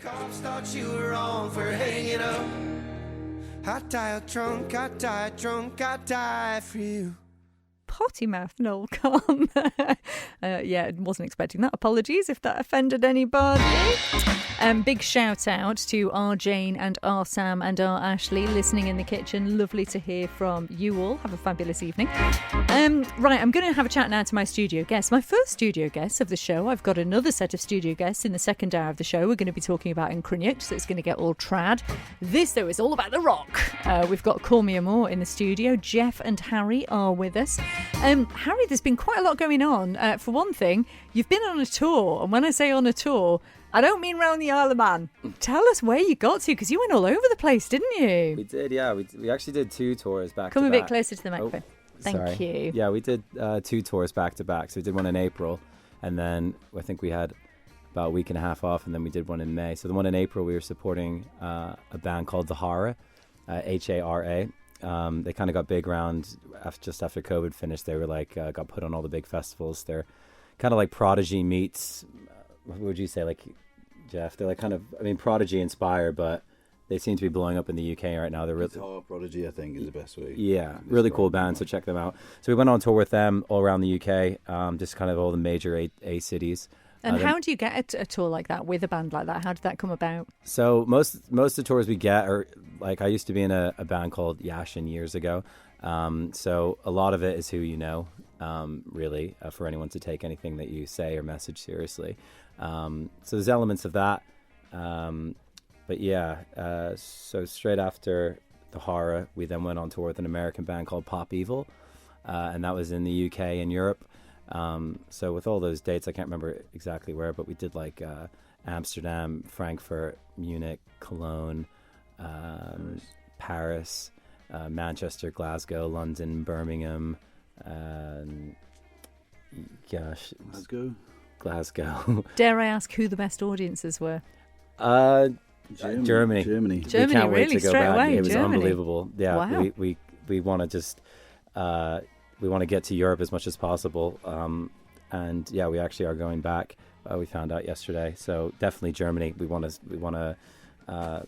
Cops thought you were wrong for hanging up. I died drunk, I died drunk, I died for you. Potty mouth Noel Khan. Yeah, wasn't expecting that. Apologies if that offended anybody. Big shout out to our Jane and our Sam and our Ashley listening in the kitchen. Lovely to hear from you all. Have a fabulous evening. Right, I'm going to have a chat now to my studio guests. My first studio guest of the show. I've got another set of studio guests in the second hour of the show. We're going to be talking about Incruniac, so it's going to get all trad. This, though, is all about the rock. We've got Call Me Amour in the studio. Geoff and Harry are with us. Harry, there's been quite a lot going on. For one thing, you've been on a tour, and when I say on a tour, I don't mean round the Isle of Man. Tell us where you got to, because you went all over the place, didn't you? We did, yeah. We actually did 2 tours back Come to a back. bit closer to the microphone. Thank you. Yeah, we did 2 tours back to back. So we did one in April, and then I think we had about a week and a half off, and then we did one in May. So the one in April, we were supporting a band called The Hara, Hara. They kind of got big around just after COVID finished. They were like got put on all the big festivals. They're kind of like Prodigy meets, what would you say, like Geoff? They're like kind of, I mean, Prodigy inspired, but they seem to be blowing up in the UK right now. They're really Guitar Prodigy, I think, is the best way. Yeah, really cool band. So check them out. So we went on tour with them all around the UK, just kind of all the major A cities. And how do you get a tour like that with a band like that? How did that come about? So most of the tours we get are, like, I used to be in a band called Yashin years ago. So a lot of it is who you know, really, for anyone to take anything that you say or message seriously. So there's elements of that. But yeah, so straight after The Hara, we then went on tour with an American band called Pop Evil. And that was in the UK and Europe. So with all those dates, I can't remember exactly where, but we did like Amsterdam, Frankfurt, Munich, Cologne, Paris, Manchester, Glasgow, London, Birmingham, Glasgow. Dare I ask who the best audiences were? Germany. Germany, we can't wait really, to go straight back. away, It was Germany. unbelievable. Yeah, Wow. we want to just we want to get to Europe as much as possible. And yeah, we actually are going back. We found out yesterday. So definitely Germany. We want to.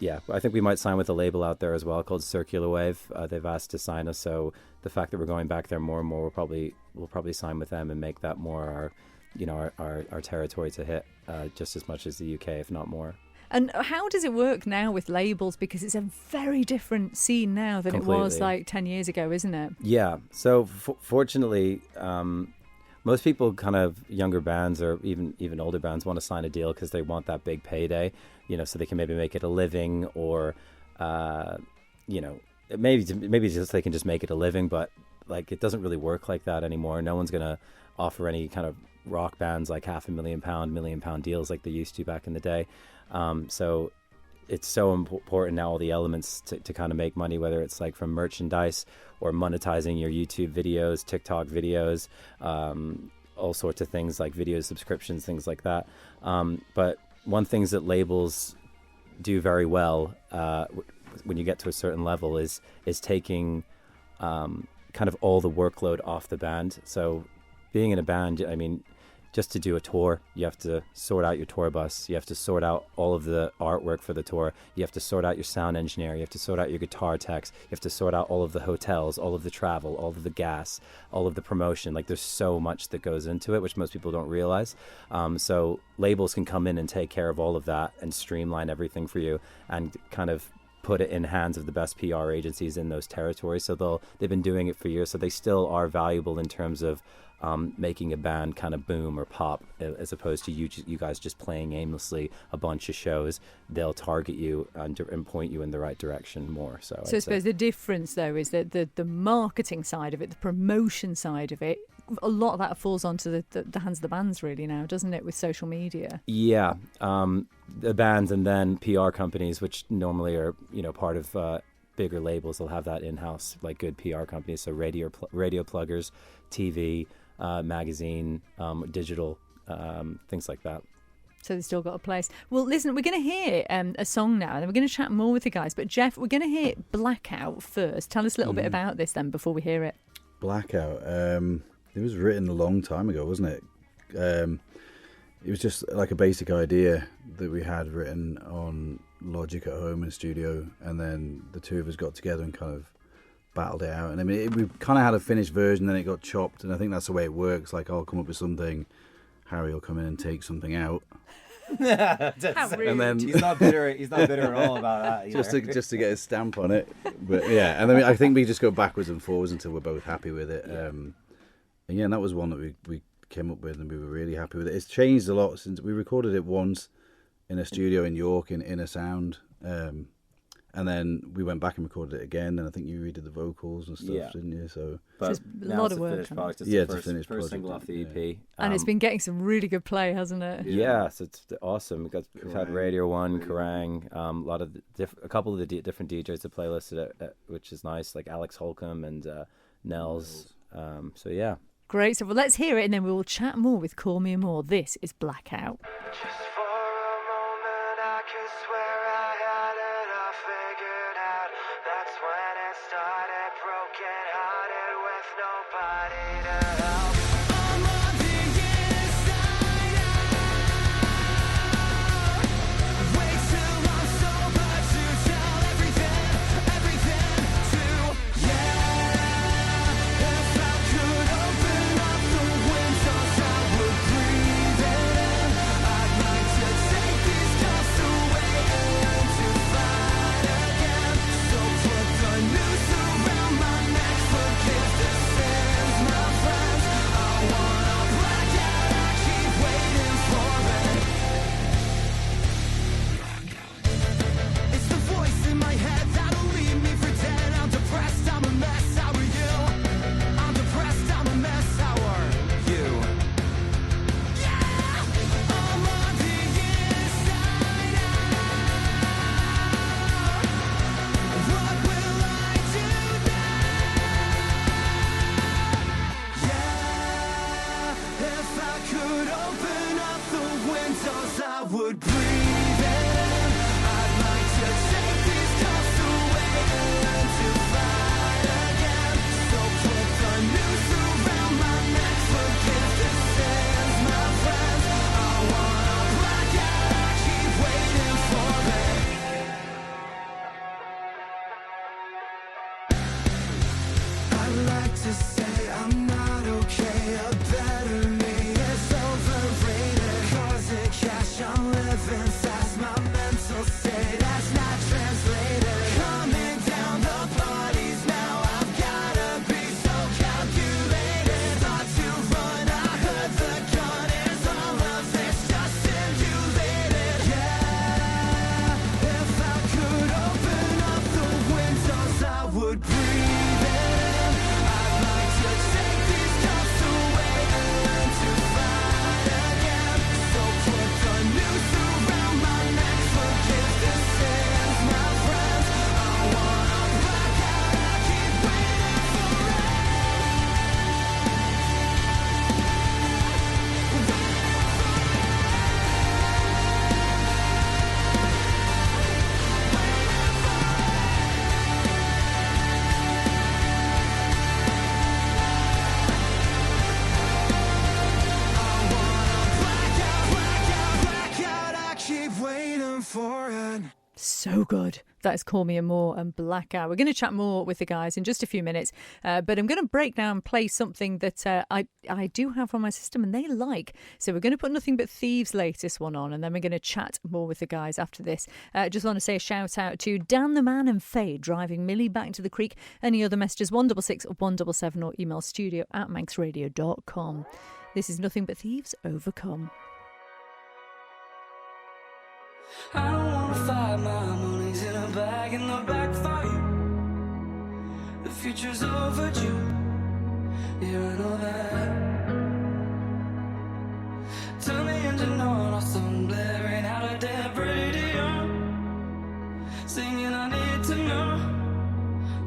Yeah, I think we might sign with a label out there as well called Circular Wave. They've asked to sign us, so the fact that we're going back there more and more, we'll probably sign with them and make that more our territory to hit, just as much as the UK, if not more. And how does it work now with labels? Because it's a very different scene now than Completely. it was like 10 years ago, isn't it? Yeah. So fortunately, most people, kind of younger bands or even older bands, want to sign a deal because they want that big payday, so they can maybe make it a living, or maybe just they can just make it a living. But like, it doesn't really work like that anymore. No one's gonna offer any kind of rock bands like £500,000, £1 million deals like they used to back in the day. So it's so important now, all the elements to kind of make money, whether it's like from merchandise or monetizing your YouTube videos, TikTok videos, all sorts of things like video subscriptions, things like that. But one thing that labels do very well when you get to a certain level is taking kind of all the workload off the band. So being in a band, I mean, just to do a tour, you have to sort out your tour bus. You have to sort out all of the artwork for the tour. You have to sort out your sound engineer. You have to sort out your guitar techs. You have to sort out all of the hotels, all of the travel, all of the gas, all of the promotion. Like, there's so much that goes into it, which most people don't realize. So labels can come in and take care of all of that and streamline everything for you and kind of put it in hands of the best PR agencies in those territories. So they've been doing it for years. So they still are valuable in terms of making a band kind of boom or pop, as opposed to you guys just playing aimlessly a bunch of shows. They'll target you and point you in the right direction more. So I suppose the difference, though, is that the marketing side of it, the promotion side of it, a lot of that falls onto the hands of the bands really now, doesn't it, with social media? Yeah. The bands and then PR companies, which normally are, part of bigger labels, will have that in-house, like good PR companies. So radio pluggers, TV, magazine, digital, things like that. So they've still got a place. Well, listen, we're going to hear a song now, and then we're going to chat more with the guys. But Geoff, we're going to hear Blackout first. Tell us a little bit about this then before we hear it. Blackout. It was written a long time ago, wasn't it? it was just like a basic idea that we had written on Logic at home in the studio, and then the two of us got together and kind of battled it out. And I mean, we kind of had a finished version, then it got chopped, and I think that's the way it works. Like, I'll come up with something, Harry will come in and take something out. How rude. And then He's not bitter. He's not bitter at all about that. Either. just to get his stamp on it. But yeah, and I think we just go backwards and forwards until we're both happy with it. And yeah, and that was one that we came up with, and we were really happy with it. It's changed a lot since we recorded it once in a studio in York in Inner Sound, and then we went back and recorded it again. And I think you redid the vocals and stuff, didn't you? So, but it's a now lot it's of a work. finished product. It's yeah, the it's a finished first project, single off the EP, And it's been getting some really good play, hasn't it? Yeah, so it's awesome. We've had Radio One, Kerrang, a lot of a couple of the different DJs that playlisted it, which is nice, like Alex Holcomb and Nels. So yeah. Great. So well, let's hear it, and then we will chat more with Call Me Amour. This is Blackout. Just for a moment, I could swear I had it all figured out. That's when it started, broken hearted with nobody to help. I'm on the inside out. Wait till I'm sober to tell everything to. Yeah, if I could open up the windows, I would breathe in. I'd like to take these cuffs away and learn to fight again. So put the noose around my neck, forgive the sins, my friends. I wanna black out, I keep waiting for it. It's the voice in my head that'll leave me for dead. I'm depressed, I'm a mess, how are you? I'm depressed, I'm a mess, how are you? Yeah, I'm on the inside out. What will I do now? Yeah, if I could open up the windows, I would breathe in. I'd like to take these cuffs away and learn to fight again. So put the noose around my neck, forgive the sins, my friends. I wanna black out, I keep waiting for it. I'd like to say I'm not okay, a better me is overrated. Causing cash, I'm living fast, my mental state has not translated. Coming down the parties now, I've gotta be so calculated. Start to run, I heard the gun is all of this just simulated. Yeah, if I could open up the windows, I would breathe in. I'd like to take these cuffs away and learn to fight again. So put the noose around my neck, forgive the sins, my friends. I wanna black out, I keep waiting for it. Black out, I keep waiting for it. So good. That is Call Me Amour and Blackout. We're going to chat more with the guys in just a few minutes, but I'm going to break down, play something that I do have on my system and they like. So we're going to put Nothing But Thieves' latest one on, and then we're going to chat more with the guys after this. Just want to say a shout out to Dan the Man and Faye driving Millie back to the creek. Any other messages, 166 177, or email studio@manxradio.com. This is Nothing But Thieves, Overcome. I don't wanna fight, my money's in a bag in the back for you. The future's overdue, yeah, I know that. Turn the engine on, or something blaring out a dead radio. Singing I need to know,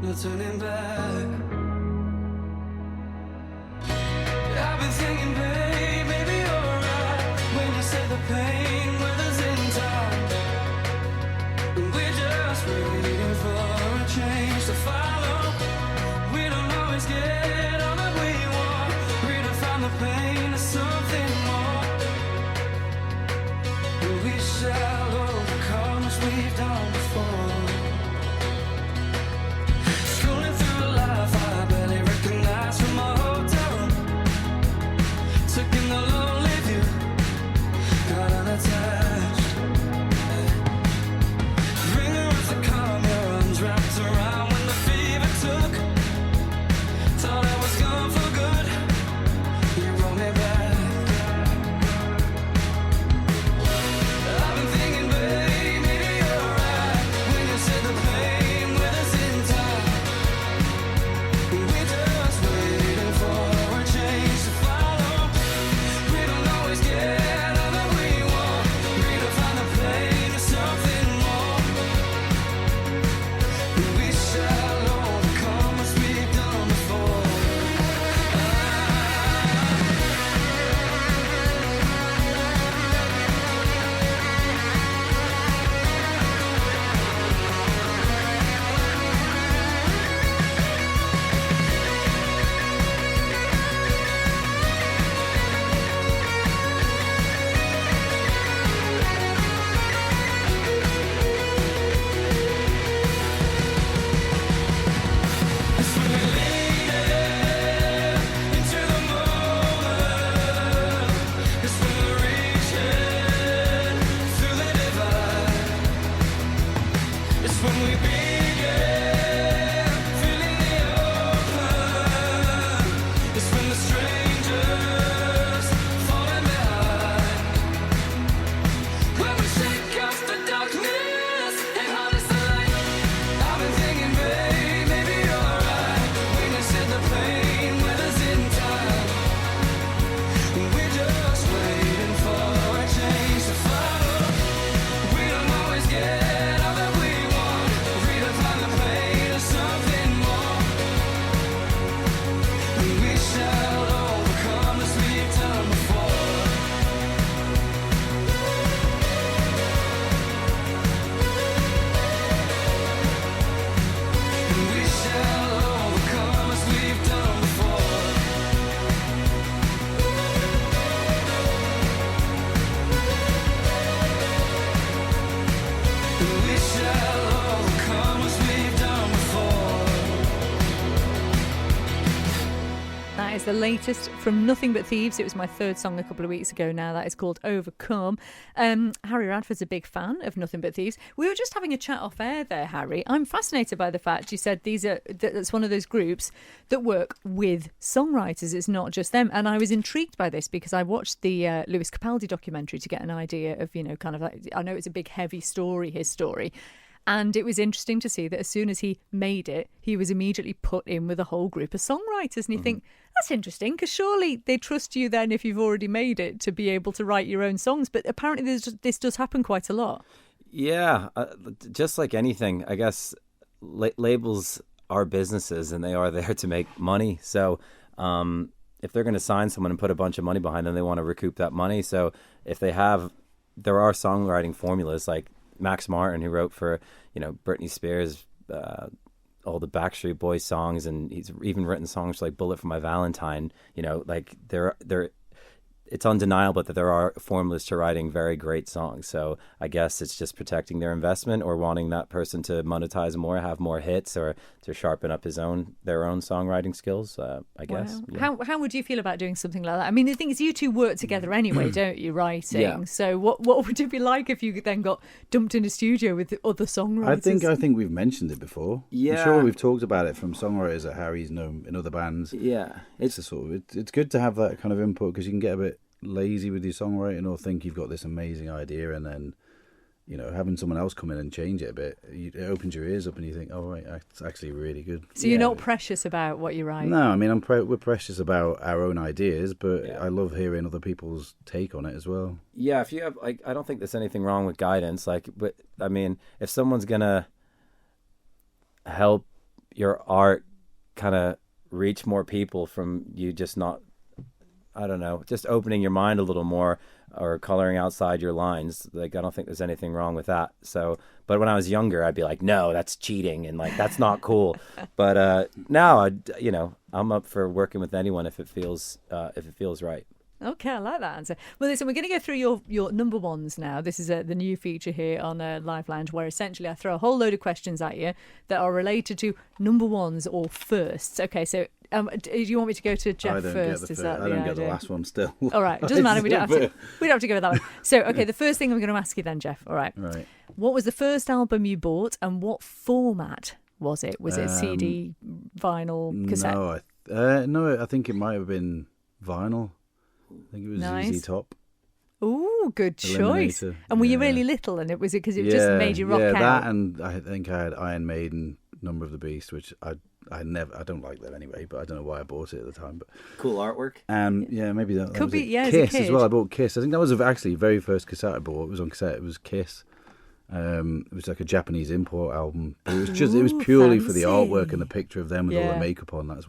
no turning back. I've been thinking, babe, maybe you're right when you say the pain withers in time. We're just waiting for a change to follow. We don't always get all that we want. Redefine the pain to something more. is the latest from Nothing But Thieves. It was my third song a couple of weeks ago now. That is called Overcome. Harry Radford's a big fan of Nothing But Thieves. We were just having a chat off air there, Harry. I'm fascinated by the fact you said that's one of those groups that work with songwriters. It's not just them. And I was intrigued by this because I watched the Lewis Capaldi documentary to get an idea of, kind of like, I know it's a big, heavy story, his story. And it was interesting to see that as soon as he made it, he was immediately put in with a whole group of songwriters. And you think, that's interesting, because surely they trust you then if you've already made it to be able to write your own songs. But apparently this does happen quite a lot. Yeah, just like anything, I guess labels are businesses and they are there to make money. So if they're going to sign someone and put a bunch of money behind them, they want to recoup that money. So if there are songwriting formulas like Max Martin, who wrote for, Britney Spears, all the Backstreet Boys songs, and he's even written songs like Bullet for My Valentine. Like it's undeniable that there are formulas to writing very great songs. So I guess it's just protecting their investment or wanting that person to monetize more, have more hits, or to sharpen up their own songwriting skills, I guess. Wow. Yeah. How would you feel about doing something like that? I mean, the thing is, you two work together anyway, don't you, writing? Yeah. So what would it be like if you then got dumped in a studio with other songwriters? I think we've mentioned it before. Yeah. I'm sure we've talked about it from songwriters that Harry's known in other bands. Yeah. It's it's good to have that kind of input, because you can get a bit lazy with your songwriting or think you've got this amazing idea, and then having someone else come in and change it a bit, it opens your ears up and you think, oh right, it's actually really good. So you're not precious about what you write? No, I mean we're precious about our own ideas, but I love hearing other people's take on it as well. Yeah, if you have I don't think there's anything wrong with guidance, but I mean, if someone's gonna help your art kind of reach more people from you just not, I don't know, just opening your mind a little more or coloring outside your lines. I don't think there's anything wrong with that. So, but when I was younger, I'd be like, no, that's cheating. And that's not cool. But now, I'm up for working with anyone if it feels right. Okay, I like that answer. Well, listen, we're going to go through your number ones now. This is the new feature here on Live Lounge, where essentially I throw a whole load of questions at you that are related to number ones or firsts. Okay, so do you want me to go to Geoff first? I don't get the last one still. All right, it doesn't matter. We don't have to go with that one. So, okay, the first thing I'm going to ask you then, Geoff. All right. Right. What was the first album you bought, and what format was it? Was it CD, vinyl, cassette? No, I think it might have been vinyl. I think it was nice. ZZ Top. Ooh, good choice. Eliminator. And were you really little? And it just made you rock out? Yeah, that, and I think I had Iron Maiden, Number of the Beast, which I don't like that anyway, but I don't know why I bought it at the time. But cool artwork. Maybe that could was be. it. Yeah, Kiss as a kid. as well. I bought Kiss. I think that was actually the very first cassette I bought. It was on cassette. It was Kiss. It was like a Japanese import album. But it was purely for the fancy. artwork and the picture of them with all the makeup on. That's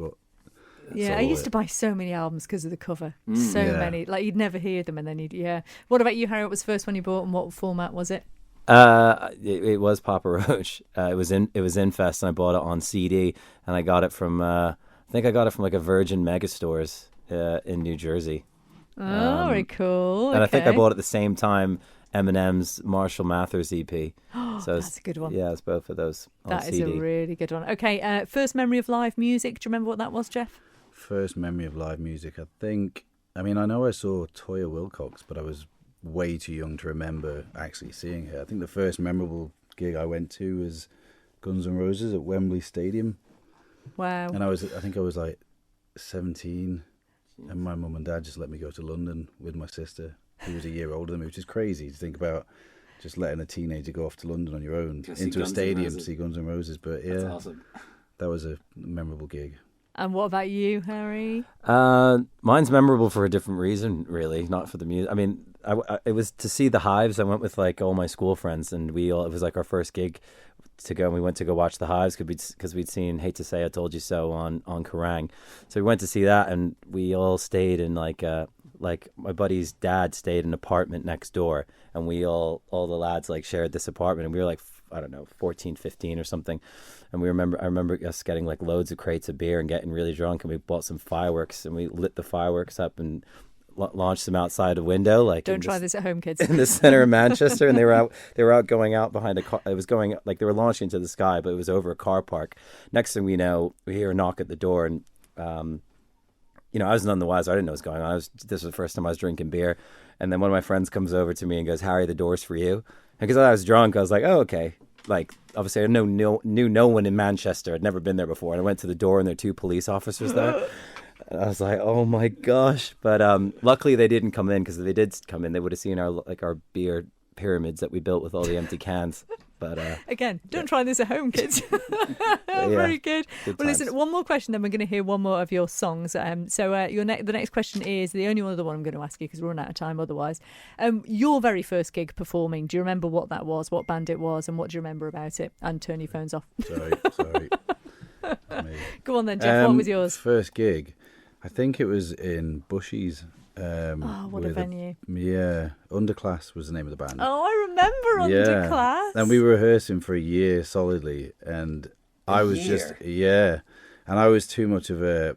I used to buy so many albums because of the cover. Many. Like, you'd never hear them, and then What about you, Harry? What was the first one you bought, and what format was it? It was Papa Roach. It was Infest, and I bought it on CD, and I got it from I think I got it from like a Virgin Megastores in New Jersey. Oh, very cool. And I think I bought it at the same time Eminem's Marshall Mathers EP. So that's a good one. Yeah, it's both of those on That CD. is a really good one. Okay, first memory of live music. Do you remember what that was, Geoff? First memory of live music, I know I saw Toya Wilcox, but I was way too young to remember actually seeing her. I think the first memorable gig I went to was Guns N' Roses at Wembley Stadium. Wow. And I think I was like 17, and my mum and dad just let me go to London with my sister, who was a year older than me, which is crazy to think about, just letting a teenager go off to London on your own into a stadium to see Guns N' Roses. But yeah, that's awesome. That was a memorable gig. And what about you, Harry? Mine's memorable for a different reason, really, not for the music. I mean, it was to see the Hives. I went with like all my school friends, and it was like our first gig to go, and we went to go watch the Hives because we'd seen Hate to Say I Told You So on Kerrang. So we went to see that, and we all stayed in like my buddy's dad stayed in an apartment next door, and we all the lads like shared this apartment, and we were like, I don't know, 14, 15 or something. And I remember us getting like loads of crates of beer and getting really drunk, and we bought some fireworks, and we lit the fireworks up and launched them outside a window. Like, don't try this at home, kids. In the center of Manchester, and they were out going out behind a car. It was going like they were launching into the sky, but it was over a car park. Next thing we know, we hear a knock at the door, and I was none the wiser. I didn't know what was going on. This was the first time I was drinking beer. And then one of my friends comes over to me and goes, "Harry, the door's for you." And because I was drunk, I was like, "Oh, okay." Like, obviously, I knew no one in Manchester. I'd never been there before. And I went to the door, and there were 2 police officers there. And I was like, "Oh my gosh!" But luckily, they didn't come in, because if they did come in, they would have seen our beer pyramids that we built with all the empty cans. But again, don't try this at home, kids. Very good. Well, listen, one more question, then we're going to hear one more of your songs. So the next question is the only other one I'm going to ask you, because we're running out of time otherwise. Your very first gig performing, do you remember what that was, what band it was, and what do you remember about it? And turn your phones off. Sorry. Go on then, Geoff. What was yours? First gig, I think it was in Bushies. What a venue. Underclass was the name of the band. Oh, I remember Underclass. And we were rehearsing for a year solidly, and I was and I was too much of a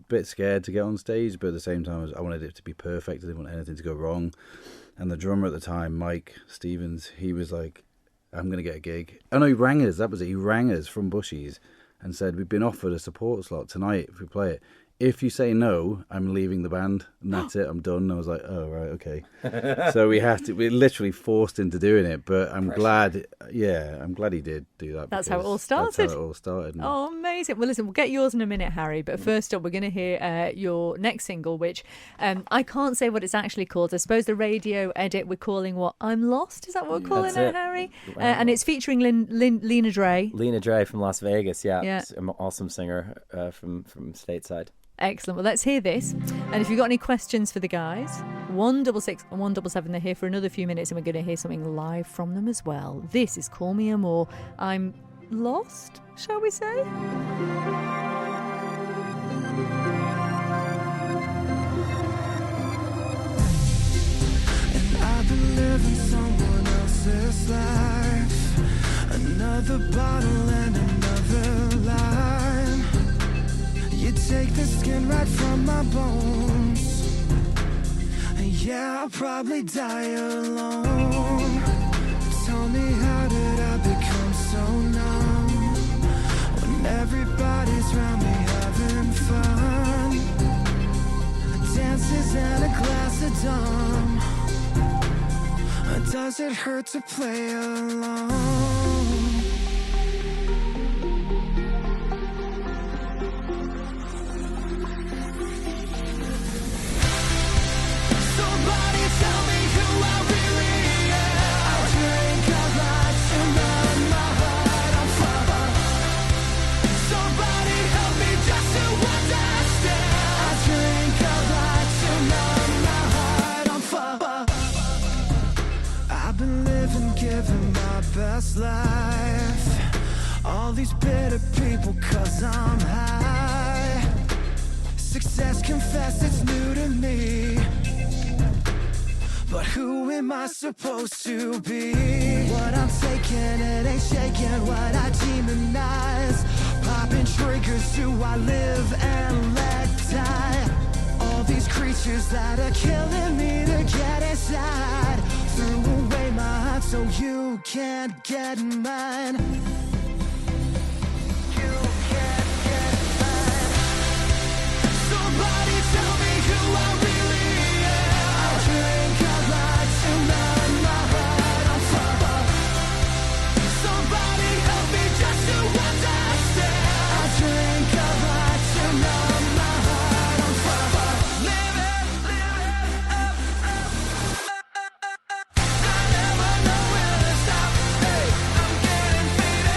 bit scared to get on stage, but at the same time I wanted it to be perfect. I didn't want anything to go wrong. And the drummer at the time, Mike Stevens, he was like, "I'm going to get a gig." Oh no, he rang us. That was it. He rang us from Bushies and said, "We've been offered a support slot tonight if we play it. If you say no, I'm leaving the band, and that's it. I'm done." And I was like, "Oh, right, okay." So we literally forced into doing it, but I'm glad he did do that. That's how it all started. That's how it all started. Oh, amazing. Well, listen, we'll get yours in a minute, Harry, but first up, we're going to hear your next single, which I can't say what it's actually called. I suppose the radio edit, we're calling what? I'm Lost? Is that what we're calling it, Harry? And it's featuring Lena Dre. Lena Dre from Las Vegas, yeah. An awesome singer from stateside. Excellent. Well, let's hear this. And if you've got any questions for the guys, 166 and 177, they're here for another few minutes, and we're going to hear something live from them as well. This is Call Me Amour. I'm lost, shall we say? And I've been living someone else's life. Another bottle and another line. You take the skin right from my bones. And yeah, I'll probably die alone. Tell me, how did I become so numb when everybody's around me having fun? Dances and a glass of dumb. Does it hurt to play alone? Living my best life. All these bitter people, 'cause I'm high. Success, confess, it's new to me. But who am I supposed to be? What I'm taking, it ain't shaking. What I demonize, popping triggers. Do I live and let die? All these creatures that are killing me to get inside. Threw away my heart so you can't get mine. You can't get mine. Somebody tell me who I really am. I drink a lot to numb my heart. I'm fucked. Somebody help me just to understand. I drink a lot to numb my heart. I'm fucked. Living up. I never know where to stop. Hey, I'm getting faded.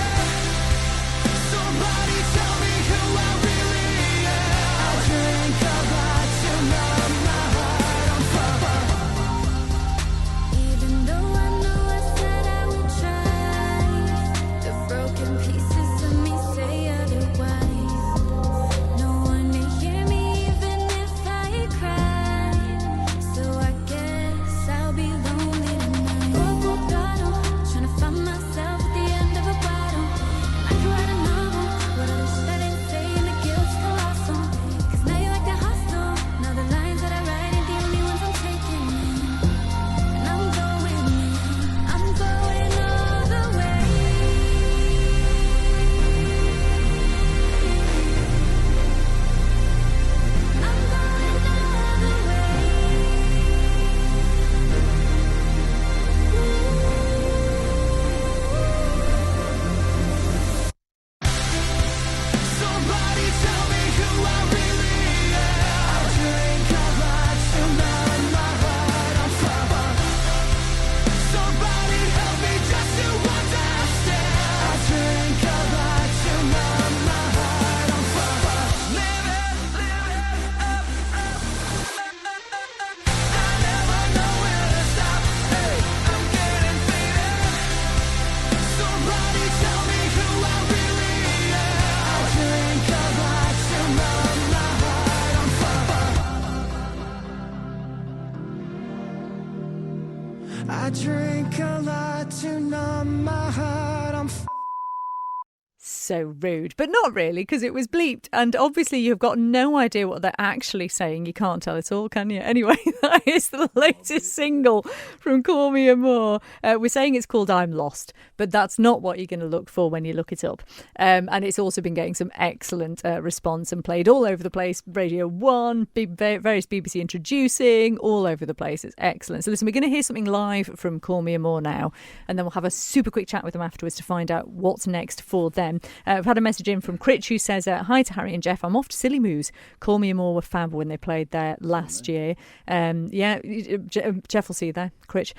so rude. But not really, because it was bleeped. And obviously you've got no idea what they're actually saying. You can't tell it all, can you? Anyway, that is the latest single from Call Me Amour. We're saying it's called I'm Lost, but that's not what you're going to look for when you look it up. And it's also been getting some excellent response and played all over the place. Radio 1, various BBC introducing, all over the place. It's excellent. So listen, we're going to hear something live from Call Me Amour now, and then we'll have a super quick chat with them afterwards to find out what's next for them. I've had a message in from Critch who says, hi to Harry and Geoff, I'm off to Silly Moose. Call Me Amour were fab when they played there last year. Geoff will see you there, Critch.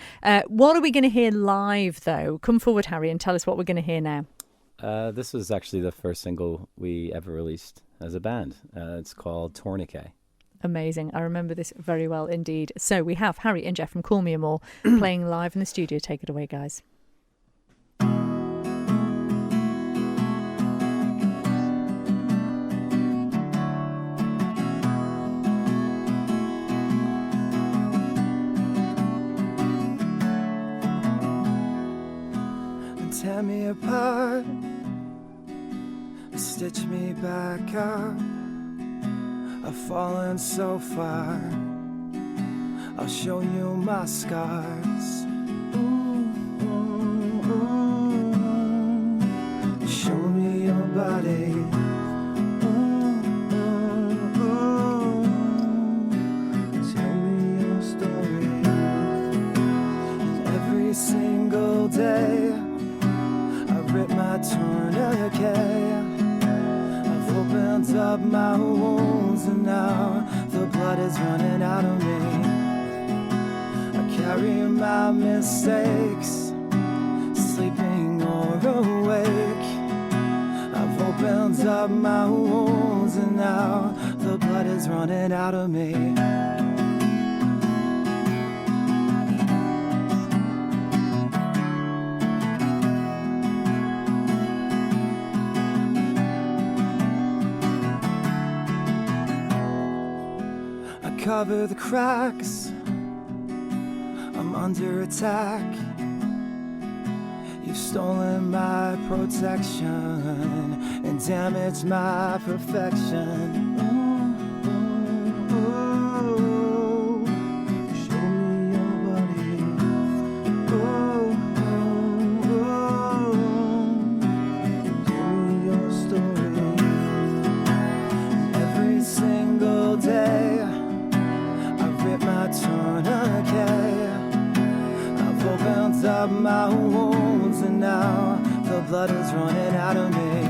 What are we going to hear live though? Come forward, Harry, and tell us what we're going to hear now. This was actually the first single we ever released as a band. It's called Tourniquet. Amazing. I remember this very well indeed. So we have Harry and Geoff from Call Me Amour playing live in the studio. Take it away, guys. Tear me apart, stitch me back up. I've fallen so far, I'll show you my scars. Show me your body. Tell me your story. And every single day I rip my tourniquet. I've opened up my wounds and now the blood is running out of me. I carry my mistakes, sleeping or awake. I've opened up my wounds and now the blood is running out of me. Cover the cracks, I'm under attack. You've stolen my protection and damaged my perfection. Show me your body. Tell me your story. Every single day my tourniquet. I've opened up my wounds and now the blood is running out of me.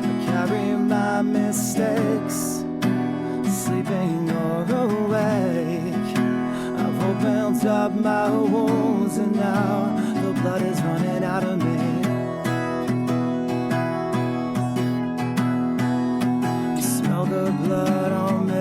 I carry my mistakes, sleeping or awake. I've opened up my wounds and now the blood is running out of me. You smell the blood on me.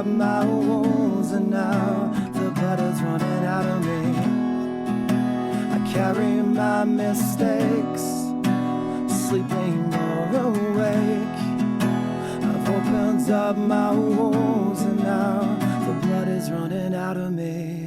My wounds and now the blood is running out of me. I carry my mistakes, sleeping or awake. I've opened up my wounds and now the blood is running out of me.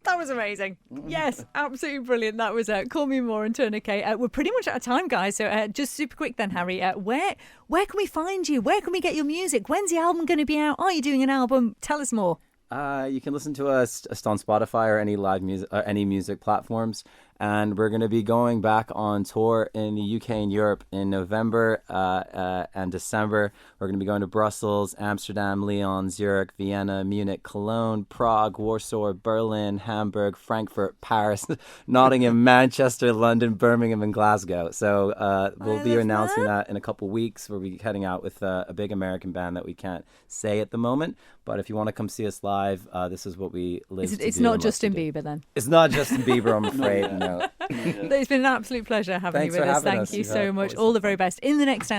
That was amazing. Yes, absolutely brilliant. That was Call Me Amour and Tourniquet. We're pretty much out of time, guys. So just super quick then, Harry. Where can we find you? Where can we get your music? When's the album going to be out? Are you doing an album? Tell us more. You can listen to us on Spotify or any live music, any music platforms. And we're going to be going back on tour in the UK and Europe in November and December. We're going to be going to Brussels, Amsterdam, Lyon, Zurich, Vienna, Munich, Cologne, Prague, Warsaw, Berlin, Hamburg, Frankfurt, Paris, Nottingham, Manchester, London, Birmingham, and Glasgow. So we'll be announcing that in a couple weeks. We'll be heading out with a big American band that we can't say at the moment. But if you want to come see us live, this is what we live to do. It's not Justin Bieber then? It's not Justin Bieber, I'm afraid, no. It's been an absolute pleasure having Thanks you with for us. having Thank us. you Yeah, so much. always All the very best. In the next hour.